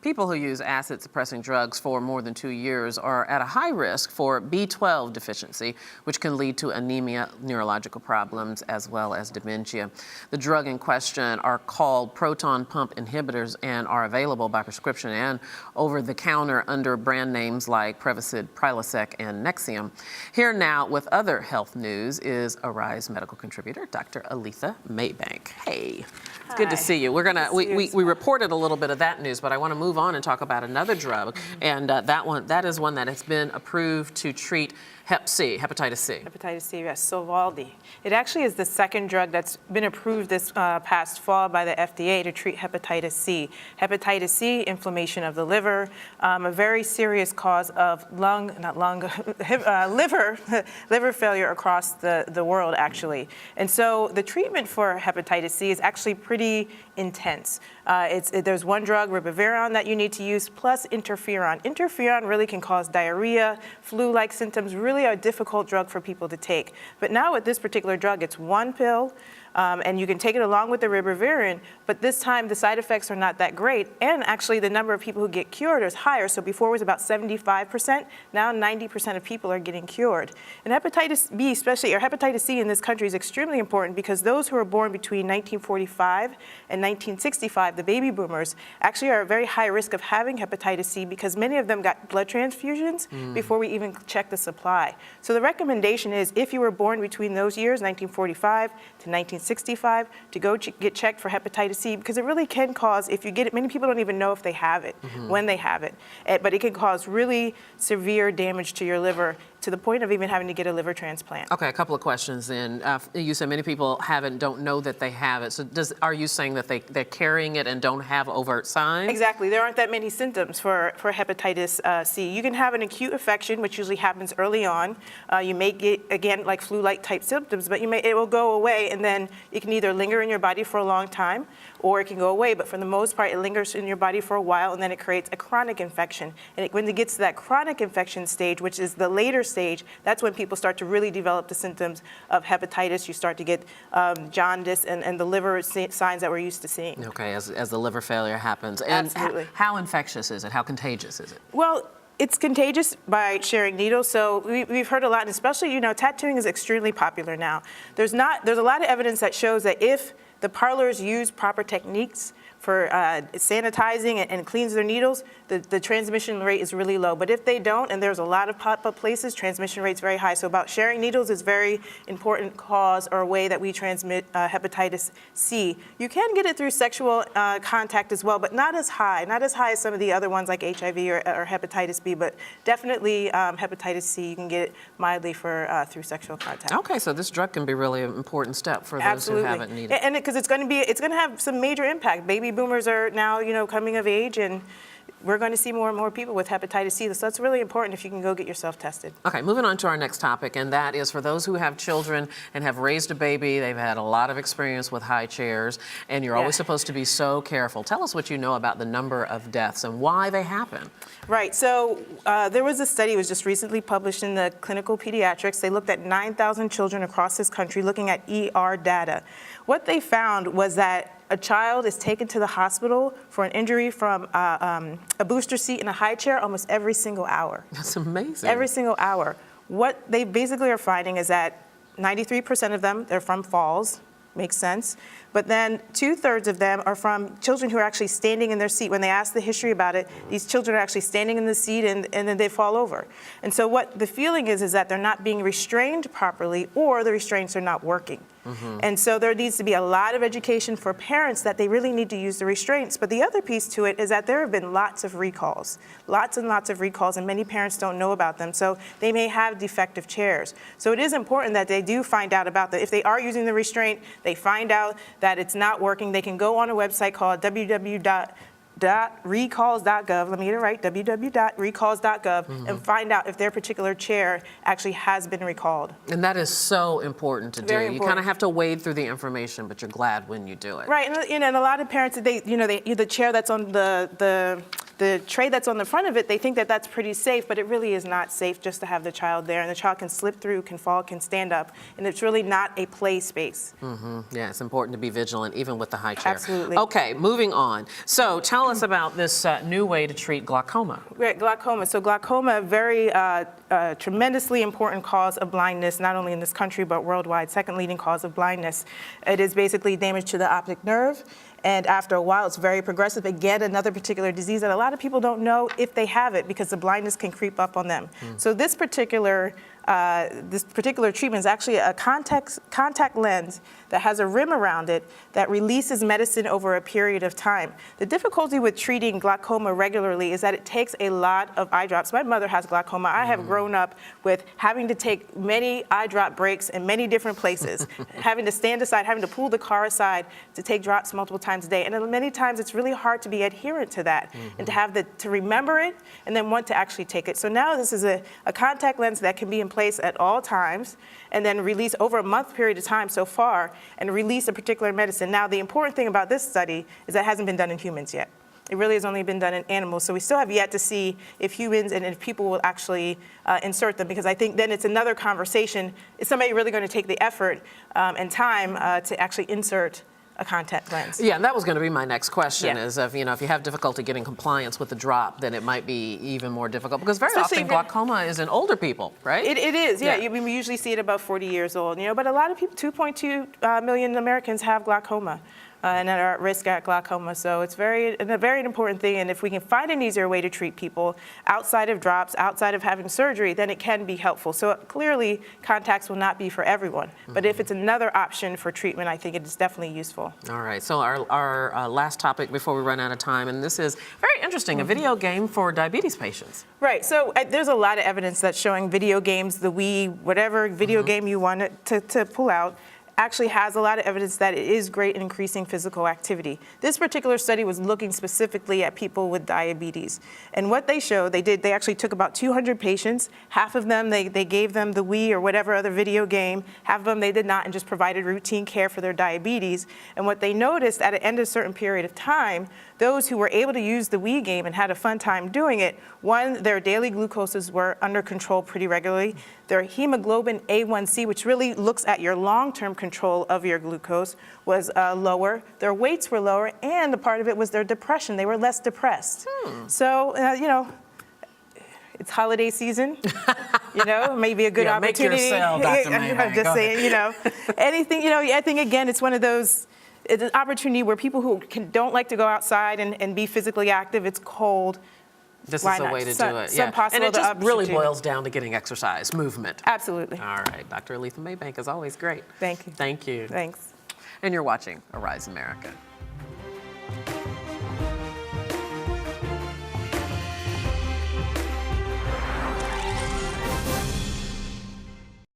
People who use acid-suppressing drugs for more than 2 years are at a high risk for B12 deficiency, which can lead to anemia, neurological problems, as well as dementia. The drug in question are called proton pump inhibitors and are available by prescription and over-the-counter under brand names like Prevacid, Prilosec, and Nexium. Here now with other health news is Arise medical contributor, Dr. Aletha Maybank. Hey, it's good to see you. We're gonna we reported a little bit of that news, but I want to move on and talk about another drug, and that is one that has been approved to treat hepatitis C. Hepatitis C, yes, Sovaldi. It actually is the second drug that's been approved this past fall by the FDA to treat hepatitis C. Hepatitis C, inflammation of the liver, a very serious cause of liver failure across the world, actually. And so the treatment for hepatitis C is actually pretty intense. There's one drug, ribavirin, that you need to use, plus interferon. Interferon really can cause diarrhea, flu-like symptoms, really a difficult drug for people to take. But now with this particular drug, it's one pill, and you can take it along with the ribavirin, but this time the side effects are not that great, and actually the number of people who get cured is higher. So before it was about 75%, now 90% of people are getting cured. And hepatitis B, especially, or hepatitis C in this country is extremely important because those who were born between 1945 and 1965, the baby boomers, actually are at very high risk of having hepatitis C because many of them got blood transfusions before we even checked the supply. So the recommendation is if you were born between those years, 1945 to 1965, to go get checked for hepatitis C because it really can cause, if you get it, many people don't even know if they have it, when they have it, but it can cause really severe damage to your liver to the point of even having to get a liver transplant. Okay, a couple of questions then. You said many people don't know that they have it. So are you saying that they're carrying it and don't have overt signs? Exactly. There aren't that many symptoms for hepatitis C. You can have an acute infection, which usually happens early on. You may get, again, like flu-like type symptoms, but it will go away, and then it can either linger in your body for a long time, or it can go away. But for the most part, it lingers in your body for a while, and then it creates a chronic infection. And when it gets to that chronic infection stage, which is the later stage, that's when people start to really develop the symptoms of hepatitis. You start to get jaundice and the liver signs that we're used to seeing. Okay, as the liver failure happens. And absolutely. How infectious is it? How contagious is it? Well, it's contagious by sharing needles. So we've heard a lot, and especially, tattooing is extremely popular now. There's a lot of evidence that shows that if the parlors use proper techniques for sanitizing and cleans their needles, the transmission rate is really low. But if they don't, and there's a lot of pop-up places, transmission rate's very high. So about sharing needles is very important cause or way that we transmit hepatitis C. You can get it through sexual contact as well, but not as high as some of the other ones like HIV or hepatitis B, but definitely hepatitis C, you can get it mildly through sexual contact. Okay, so this drug can be really an important step for those who haven't needed it. And because it's going to have some major impact. Baby boomers are now, coming of age, and we're going to see more and more people with hepatitis C. So that's really important if you can go get yourself tested. Okay, moving on to our next topic, and that is for those who have children and have raised a baby. They've had a lot of experience with high chairs, and you're always supposed to be so careful. Tell us what you know about the number of deaths and why they happen. Right, so there was a study, it was just recently published in the Clinical Pediatrics. They looked at 9,000 children across this country looking at ER data. What they found was that a child is taken to the hospital for an injury from a booster seat in a high chair almost every single hour. That's amazing. Every single hour. What they basically are finding is that 93% of them, they're from falls. Makes sense. But then 2/3 of them are from children who are actually standing in their seat. When they ask the history about it, these children are actually standing in the seat and then they fall over. And so what the feeling is that they're not being restrained properly, or the restraints are not working. And so there needs to be a lot of education for parents that they really need to use the restraints. But the other piece to it is that there have been lots of recalls, lots and lots of recalls, and many parents don't know about them. So they may have defective chairs. So it is important that they do find out about that. If they are using the restraint, they find out that it's not working. They can go on a website called www.recalls.gov, let me get it right, www.recalls.gov, and find out if their particular chair actually has been recalled. And that is so important to do. Very important. You kind of have to wade through the information, but you're glad when you do it. Right, and a lot of parents, the chair that's on the the tray that's on the front of it, they think that that's pretty safe, but it really is not safe just to have the child there. And the child can slip through, can fall, can stand up, and it's really not a play space. Yeah, it's important to be vigilant, even with the high chair. Absolutely. Okay, moving on. So tell us about this new way to treat glaucoma. Right, glaucoma. So glaucoma, very tremendously important cause of blindness, not only in this country, but worldwide, second leading cause of blindness. It is basically damage to the optic nerve. And after a while, it's very progressive. Again, another particular disease that a lot of people don't know if they have it because the blindness can creep up on them. So this particular treatment is actually a contact lens that has a rim around it that releases medicine over a period of time. The difficulty with treating glaucoma regularly is that it takes a lot of eye drops. My mother has glaucoma. I have grown up with having to take many eye drop breaks in many different places, having to stand aside, having to pull the car aside to take drops multiple times a day. And many times it's really hard to be adherent to that and to have to remember it and then want to actually take it. So now this is a contact lens that can be in place at all times and then release over a month period of time so far and release a particular medicine. Now, the important thing about this study is that it hasn't been done in humans yet. It really has only been done in animals. So we still have yet to see if humans and if people will actually insert them, because I think then it's another conversation. Is somebody really going to take the effort and time to actually insert a contact lens? Yeah, that was going to be my next question. Yeah. Is if you have difficulty getting compliance with the drop, then it might be even more difficult, because very Especially often glaucoma is in older people, right? It is, yeah. We usually see it about 40 years old, but a lot of people, 2.2 million Americans have glaucoma. And are at risk at glaucoma. So it's a very important thing. And if we can find an easier way to treat people outside of drops, outside of having surgery, then it can be helpful. So clearly, contacts will not be for everyone. But if it's another option for treatment, I think it is definitely useful. All right. So our last topic before we run out of time, and this is very interesting, a video game for diabetes patients. Right. So there's a lot of evidence that's showing video games, the Wii, whatever video game you want to pull out, actually has a lot of evidence that it is great in increasing physical activity. This particular study was looking specifically at people with diabetes. And what they showed, they actually took about 200 patients. Half of them, they gave them the Wii or whatever other video game. Half of them they did not, and just provided routine care for their diabetes. And what they noticed at the end of a certain period of time, those who were able to use the Wii game and had a fun time doing it, one, their daily glucoses were under control pretty regularly. Their hemoglobin A1C, which really looks at your long-term control of your glucose, was lower. Their weights were lower, and a part of it was their depression. They were less depressed. So, it's holiday season. Maybe a good opportunity. Make your sale, Dr. Maybank. I'm just saying, anything. I think again, it's one of those. It's an opportunity where people who don't like to go outside and be physically active. It's cold. This Why is a not? way to Some- do it. some possible And it just really opportunity. boils down to getting exercise, movement. Absolutely. All right. Dr. Aletha Maybank is always great. Thank you. Thank you. Thanks. And you're watching Arise America.